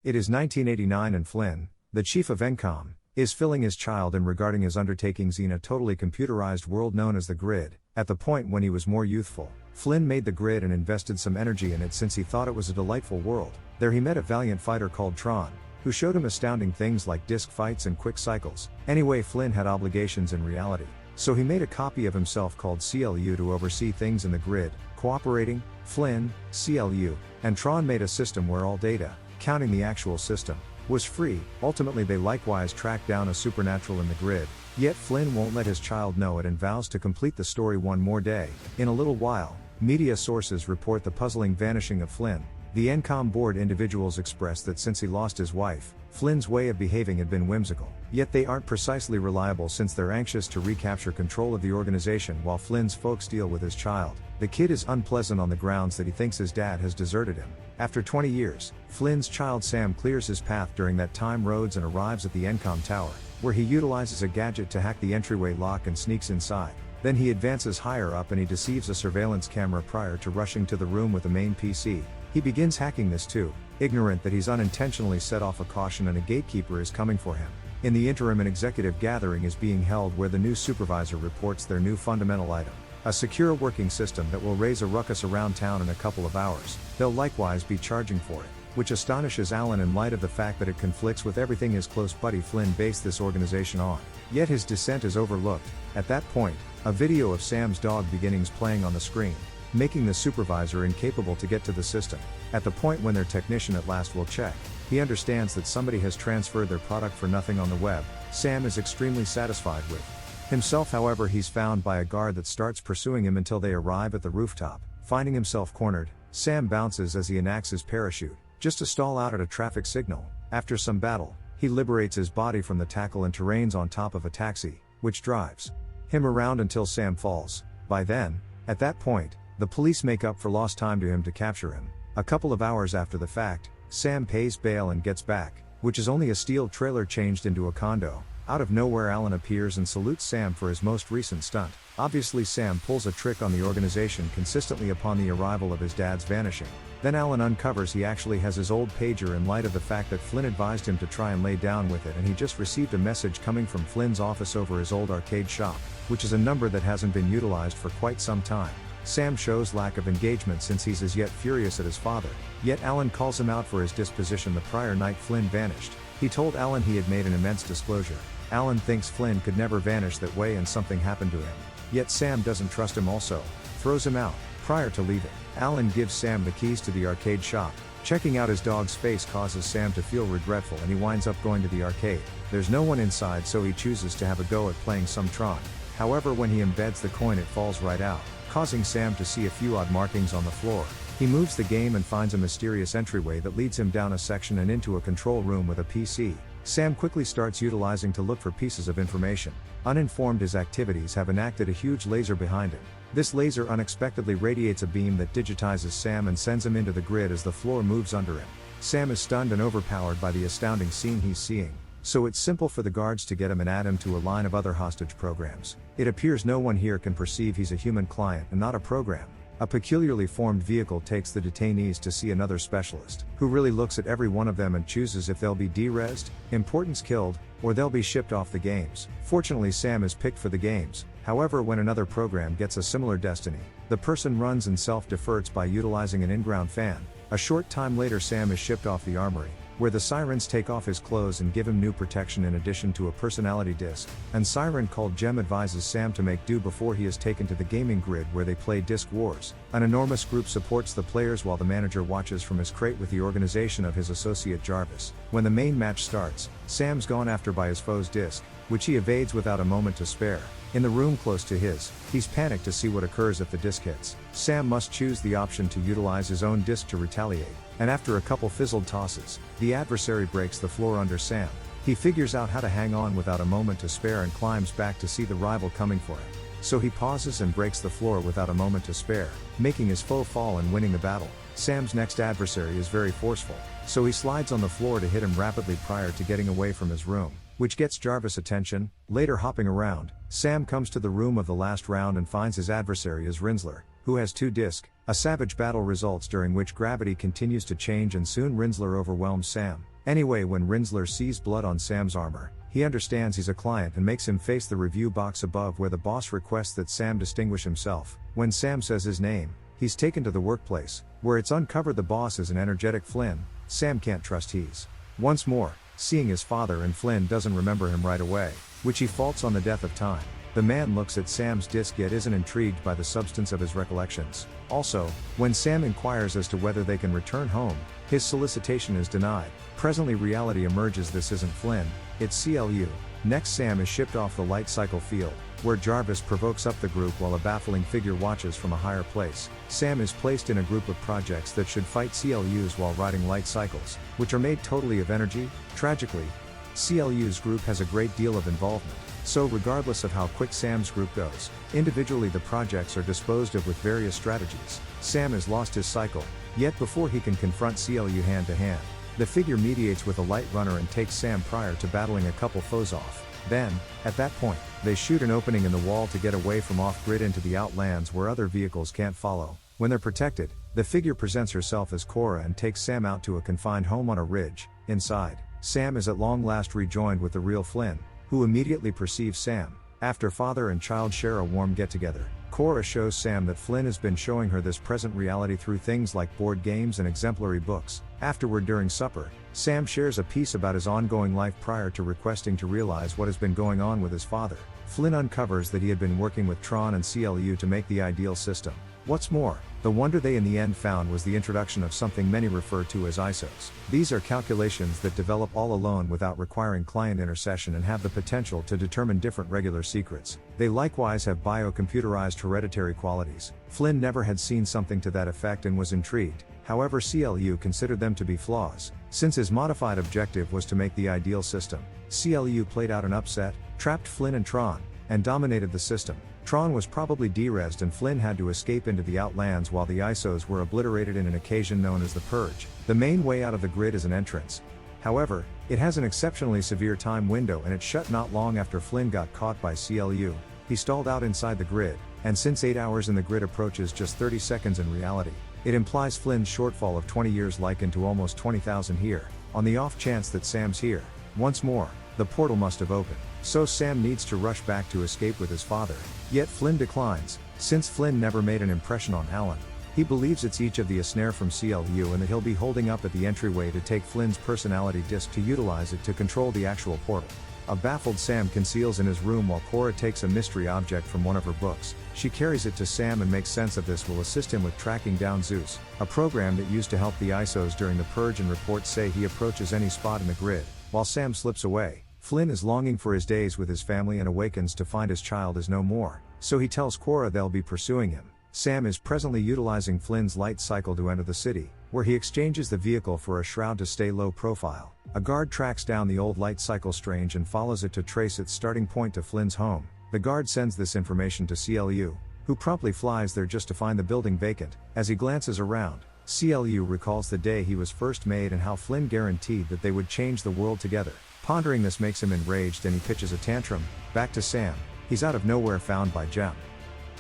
It is 1989 and Flynn, the chief of ENCOM, is filling his child in regarding his undertakings in a totally computerized world known as the grid. At the point when he was more youthful, Flynn made the grid and invested some energy in it since he thought it was a delightful world. There he met a valiant fighter called Tron, who showed him astounding things like disc fights and quick cycles. Anyway, Flynn had obligations in reality, so he made a copy of himself called CLU to oversee things in the grid. Cooperating, Flynn, CLU, and Tron made a system where all data, counting the actual system, was free. Ultimately they likewise tracked down a supernatural in the grid, yet Flynn won't let his child know it and vows to complete the story one more day. In a little while, media sources report the puzzling vanishing of Flynn. The ENCOM board individuals express that since he lost his wife, Flynn's way of behaving had been whimsical. Yet they aren't precisely reliable since they're anxious to recapture control of the organization while Flynn's folks deal with his child. The kid is unpleasant on the grounds that he thinks his dad has deserted him. After 20 years, Flynn's child Sam clears his path during that time roads and arrives at the ENCOM tower, where he utilizes a gadget to hack the entryway lock and sneaks inside. Then he advances higher up and he deceives a surveillance camera prior to rushing to the room with the main PC. He begins hacking this too, ignorant that he's unintentionally set off a caution and a gatekeeper is coming for him. In the interim, an executive gathering is being held where the new supervisor reports their new fundamental item, a secure working system that will raise a ruckus around town in a couple of hours. They'll likewise be charging for it, which astonishes Alan in light of the fact that it conflicts with everything his close buddy Flynn based this organization on. Yet his dissent is overlooked. At that point, a video of Sam's dog beginnings playing on the screen, making the supervisor incapable to get to the system. At the point when their technician at last will check, he understands that somebody has transferred their product for nothing on the web. Sam is extremely satisfied with himself. However, he's found by a guard that starts pursuing him until they arrive at the rooftop. Finding himself cornered, Sam bounces as he enacts his parachute, just to stall out at a traffic signal. After some battle, he liberates his body from the tackle and terrains on top of a taxi, which drives him around until Sam falls. By then, at that point, the police make up for lost time to him to capture him. A couple of hours after the fact, Sam pays bail and gets back, which is only a steel trailer changed into a condo. Out of nowhere, Alan appears and salutes Sam for his most recent stunt. Obviously, Sam pulls a trick on the organization consistently upon the arrival of his dad's vanishing. Then Alan uncovers he actually has his old pager in light of the fact that Flynn advised him to try and lay down with it, and he just received a message coming from Flynn's office over his old arcade shop, which is a number that hasn't been utilized for quite some time. Sam shows lack of engagement since he's as yet furious at his father, yet Alan calls him out for his disposition the prior night Flynn vanished. He told Alan he had made an immense disclosure. Alan thinks Flynn could never vanish that way and something happened to him. Yet Sam doesn't trust him, also throws him out. Prior to leaving, Alan gives Sam the keys to the arcade shop. Checking out his dog's face causes Sam to feel regretful and he winds up going to the arcade. There's no one inside, so he chooses to have a go at playing some Tron. However, when he embeds the coin it falls right out, causing Sam to see a few odd markings on the floor. He moves the game and finds a mysterious entryway that leads him down a section and into a control room with a PC. Sam quickly starts utilizing to look for pieces of information. Uninformed, his activities have enacted a huge laser behind him. This laser unexpectedly radiates a beam that digitizes Sam and sends him into the grid as the floor moves under him. Sam is stunned and overpowered by the astounding scene he's seeing, so it's simple for the guards to get him and add him to a line of other hostage programs. It appears no one here can perceive he's a human client and not a program. A peculiarly formed vehicle takes the detainees to see another specialist, who really looks at every one of them and chooses if they'll be de-resed, importance killed, or they'll be shipped off the games. Fortunately, Sam is picked for the games. However, when another program gets a similar destiny, the person runs and self-defers by utilizing an in-ground fan. A short time later, Sam is shipped off the armory, where the sirens take off his clothes and give him new protection in addition to a personality disc. An siren called Gem advises Sam to make do before he is taken to the gaming grid where they play Disc Wars. An enormous group supports the players while the manager watches from his crate with the organization of his associate Jarvis. When the main match starts, Sam's gone after by his foe's disc, which he evades without a moment to spare. In the room close to his, he's panicked to see what occurs if the disc hits. Sam must choose the option to utilize his own disc to retaliate, and after a couple fizzled tosses, the adversary breaks the floor under Sam. He figures out how to hang on without a moment to spare and climbs back to see the rival coming for him. So he pauses and breaks the floor without a moment to spare, making his foe fall and winning the battle. Sam's next adversary is very forceful, so he slides on the floor to hit him rapidly prior to getting away from his room, which gets Jarvis' attention. Later, hopping around, Sam comes to the room of the last round and finds his adversary is Rinsler, who has 2 discs. A savage battle results during which gravity continues to change and soon Rinsler overwhelms Sam. Anyway, when Rinsler sees blood on Sam's armor, he understands he's a client and makes him face the review box above where the boss requests that Sam distinguish himself. When Sam says his name, he's taken to the workplace, where it's uncovered the boss is an energetic Flynn. Sam can't trust he's once more seeing his father, and Flynn doesn't remember him right away, which he faults on the death of time. The man looks at Sam's disc yet isn't intrigued by the substance of his recollections. Also, when Sam inquires as to whether they can return home, his solicitation is denied. Presently reality emerges this isn't Flynn, it's CLU. Next, Sam is shipped off the light cycle field, where Jarvis provokes up the group while a baffling figure watches from a higher place. Sam is placed in a group of projects that should fight CLUs while riding light cycles, which are made totally of energy. Tragically, CLU's group has a great deal of involvement, so regardless of how quick Sam's group goes, individually the projects are disposed of with various strategies. Sam has lost his cycle, yet before he can confront CLU hand to hand, the figure mediates with a light runner and takes Sam prior to battling a couple foes off. Then, at that point, they shoot an opening in the wall to get away from off-grid into the outlands where other vehicles can't follow. When they're protected, the figure presents herself as Quorra and takes Sam out to a confined home on a ridge. Inside, Sam is at long last rejoined with the real Flynn, who immediately perceives Sam. After father and child share a warm get-together, Quorra shows Sam that Flynn has been showing her this present reality through things like board games and exemplary books. Afterward, during supper, Sam shares a piece about his ongoing life prior to requesting to realize what has been going on with his father. Flynn uncovers that he had been working with Tron and CLU to make the ideal system. What's more, the wonder they in the end found was the introduction of something many refer to as ISOs. These are calculations that develop all alone without requiring client intercession and have the potential to determine different regular secrets. They likewise have biocomputerized hereditary qualities. Flynn never had seen something to that effect and was intrigued. However, CLU considered them to be flaws. Since his modified objective was to make the ideal system, CLU played out an upset, trapped Flynn and Tron, and dominated the system. Tron was probably derezzed and Flynn had to escape into the outlands while the ISOs were obliterated in an occasion known as the Purge. The main way out of the grid is an entrance. However, it has an exceptionally severe time window and it shut not long after Flynn got caught by CLU. He stalled out inside the grid, and since 8 hours in the grid approaches just 30 seconds in reality, it implies Flynn's shortfall of 20 years likened to almost 20,000 here. On the off chance that Sam's here once more, the portal must have opened. So Sam needs to rush back to escape with his father. Yet Flynn declines, since Flynn never made an impression on Alan. He believes it's each of the snare from CLU and that he'll be holding up at the entryway to take Flynn's personality disk to utilize it to control the actual portal. A baffled Sam conceals in his room while Quorra takes a mystery object from one of her books. She carries it to Sam and makes sense of this will assist him with tracking down Zeus, a program that used to help the ISOs during the Purge, and reports say he approaches any spot in the grid. While Sam slips away, Flynn is longing for his days with his family and awakens to find his child is no more, so he tells Quorra they'll be pursuing him. Sam is presently utilizing Flynn's light cycle to enter the city, where he exchanges the vehicle for a shroud to stay low profile. A guard tracks down the old light cycle Strange and follows it to trace its starting point to Flynn's home. The guard sends this information to CLU, who promptly flies there just to find the building vacant. As he glances around, CLU recalls the day he was first made and how Flynn guaranteed that they would change the world together. Pondering this makes him enraged and he pitches a tantrum. Back to Sam, he's out of nowhere found by Jem,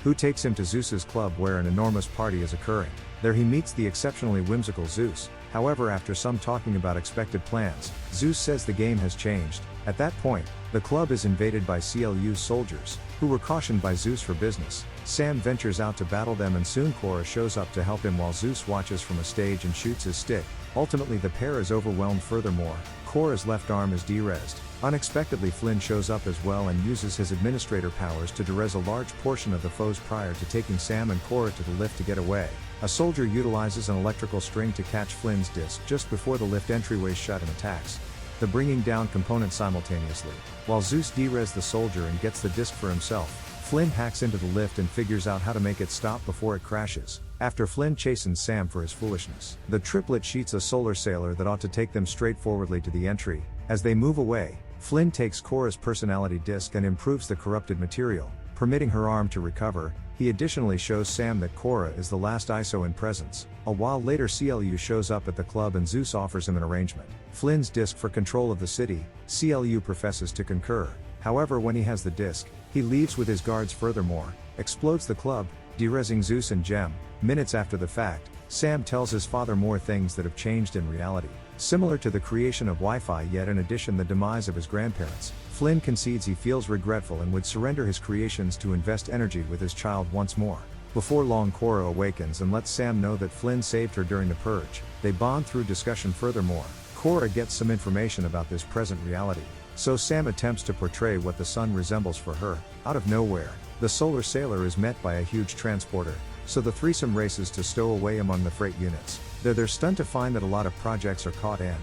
who takes him to Zeus's club where an enormous party is occurring. There he meets the exceptionally whimsical Zeus. However, after some talking about expected plans, Zeus says the game has changed. At that point, the club is invaded by CLU's soldiers, who were cautioned by Zeus for business. Sam ventures out to battle them and soon Quorra shows up to help him while Zeus watches from a stage and shoots his stick. Ultimately the pair is overwhelmed. Furthermore, Quorra's left arm is derezzed. Unexpectedly Flynn shows up as well and uses his administrator powers to derez a large portion of the foes prior to taking Sam and Quorra to the lift to get away. A soldier utilizes an electrical string to catch Flynn's disc just before the lift entryway shut and attacks the bringing down component simultaneously. While Zeus derez the soldier and gets the disc for himself, Flynn hacks into the lift and figures out how to make it stop before it crashes. After Flynn chastens Sam for his foolishness, the triplet sheets a solar sailor that ought to take them straightforwardly to the entry. As they move away, Flynn takes Quorra's personality disk and improves the corrupted material, permitting her arm to recover. He additionally shows Sam that Quorra is the last ISO in presence. A while later CLU shows up at the club and Zeus offers him an arrangement. Flynn's disk for control of the city. CLU professes to concur. However, when he has the disk, he leaves with his guards. Furthermore, explodes the club, derezzing Zeus and Jem. Minutes after the fact, Sam tells his father more things that have changed in reality. Similar to the creation of Wi-Fi, yet in addition the demise of his grandparents, Flynn concedes he feels regretful and would surrender his creations to invest energy with his child once more. Before long, Quorra awakens and lets Sam know that Flynn saved her during the purge. They bond through discussion. Furthermore, Quorra gets some information about this present reality, so Sam attempts to portray what the sun resembles for her. Out of nowhere, the solar sailor is met by a huge transporter, so the threesome races to stow away among the freight units. They're stunned to find that a lot of projects are caught and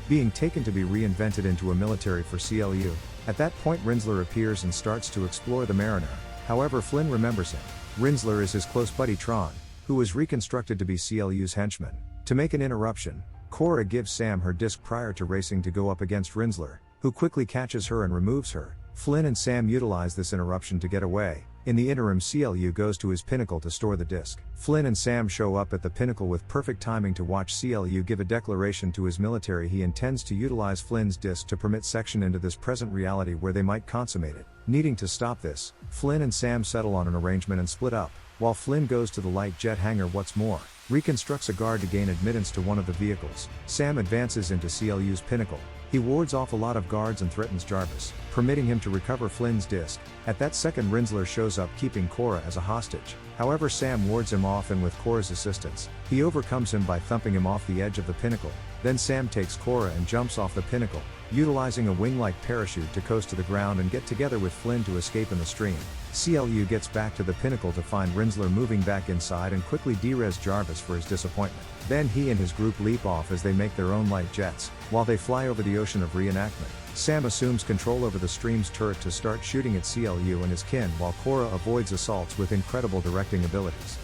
being taken to be reinvented into a military for CLU. At that point, Rinzler appears and starts to explore the Mariner. However, Flynn remembers him. Rinzler is his close buddy Tron, who was reconstructed to be CLU's henchman. To make an interruption, Quorra gives Sam her disc prior to racing to go up against Rinzler, who quickly catches her and removes her. Flynn and Sam utilize this interruption to get away. In the interim, CLU goes to his pinnacle to store the disc. Flynn and Sam show up at the pinnacle with perfect timing to watch CLU give a declaration to his military. He intends to utilize Flynn's disc to permit section into this present reality where they might consummate it. Needing to stop this, Flynn and Sam settle on an arrangement and split up, while Flynn goes to the light jet hangar. What's more, reconstructs a guard to gain admittance to one of the vehicles. Sam advances into CLU's pinnacle. He wards off a lot of guards and threatens Jarvis, permitting him to recover Flynn's disc. At that second, Rinzler shows up, keeping Quorra as a hostage. However, Sam wards him off, and with Quorra's assistance, he overcomes him by thumping him off the edge of the pinnacle. Then Sam takes Quorra and jumps off the pinnacle, utilizing a wing-like parachute to coast to the ground and get together with Flynn to escape in the stream. CLU gets back to the pinnacle to find Rinzler moving back inside and quickly de-res Jarvis for his disappointment. Then he and his group leap off as they make their own light jets. While they fly over the ocean of reenactment, Sam assumes control over the stream's turret to start shooting at CLU and his kin, while Quorra avoids assaults with incredible directing abilities.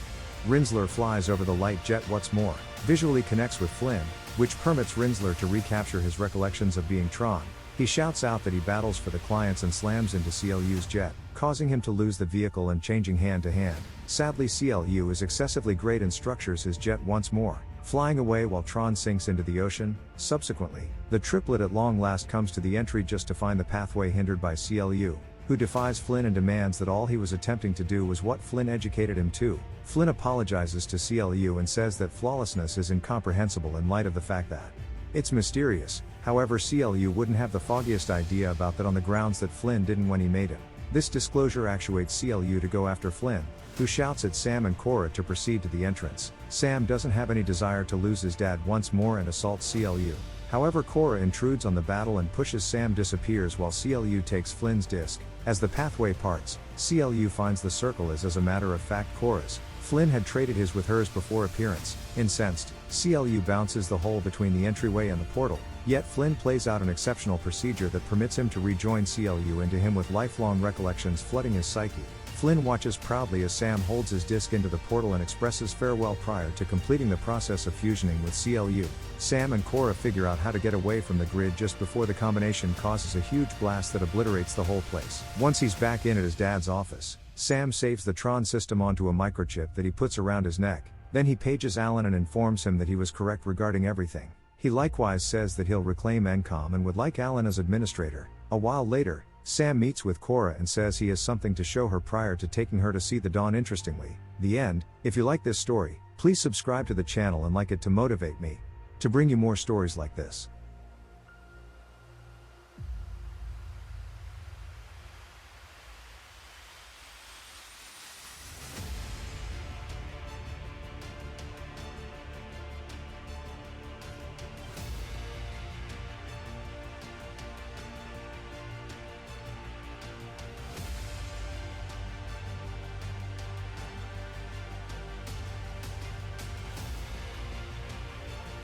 Rinzler flies over the light jet. What's more, visually connects with Flynn, which permits Rinzler to recapture his recollections of being Tron. He shouts out that he battles for the clients and slams into CLU's jet, causing him to lose the vehicle and changing hand to hand. Sadly, CLU is excessively great and structures his jet once more, flying away while Tron sinks into the ocean. Subsequently, the triplet at long last comes to the entry just to find the pathway hindered by CLU, who defies Flynn and demands that all he was attempting to do was what Flynn educated him to. Flynn apologizes to CLU and says that flawlessness is incomprehensible in light of the fact that it's mysterious. However, CLU wouldn't have the foggiest idea about that on the grounds that Flynn didn't when he made him. This disclosure actuates CLU to go after Flynn, who shouts at Sam and Quorra to proceed to the entrance. Sam doesn't have any desire to lose his dad once more and assaults CLU. However, Quorra intrudes on the battle and pushes. Sam disappears while CLU takes Flynn's disc. As the pathway parts, CLU finds the circle is, as a matter of fact, Quorra's. Flynn had traded his with hers before appearance. Incensed, CLU bounces the hole between the entryway and the portal, yet Flynn plays out an exceptional procedure that permits him to rejoin CLU into him with lifelong recollections flooding his psyche. Flynn watches proudly as Sam holds his disc into the portal and expresses farewell prior to completing the process of fusioning with CLU. Sam and Quorra figure out how to get away from the grid just before the combination causes a huge blast that obliterates the whole place. Once he's back in at his dad's office, Sam saves the Tron system onto a microchip that he puts around his neck. Then he pages Alan and informs him that he was correct regarding everything. He likewise says that he'll reclaim Encom and would like Alan as administrator. A while later, Sam meets with Quorra and says he has something to show her prior to taking her to see the dawn. Interestingly, the end. If you like this story, please subscribe to the channel and like it to motivate me to bring you more stories like this.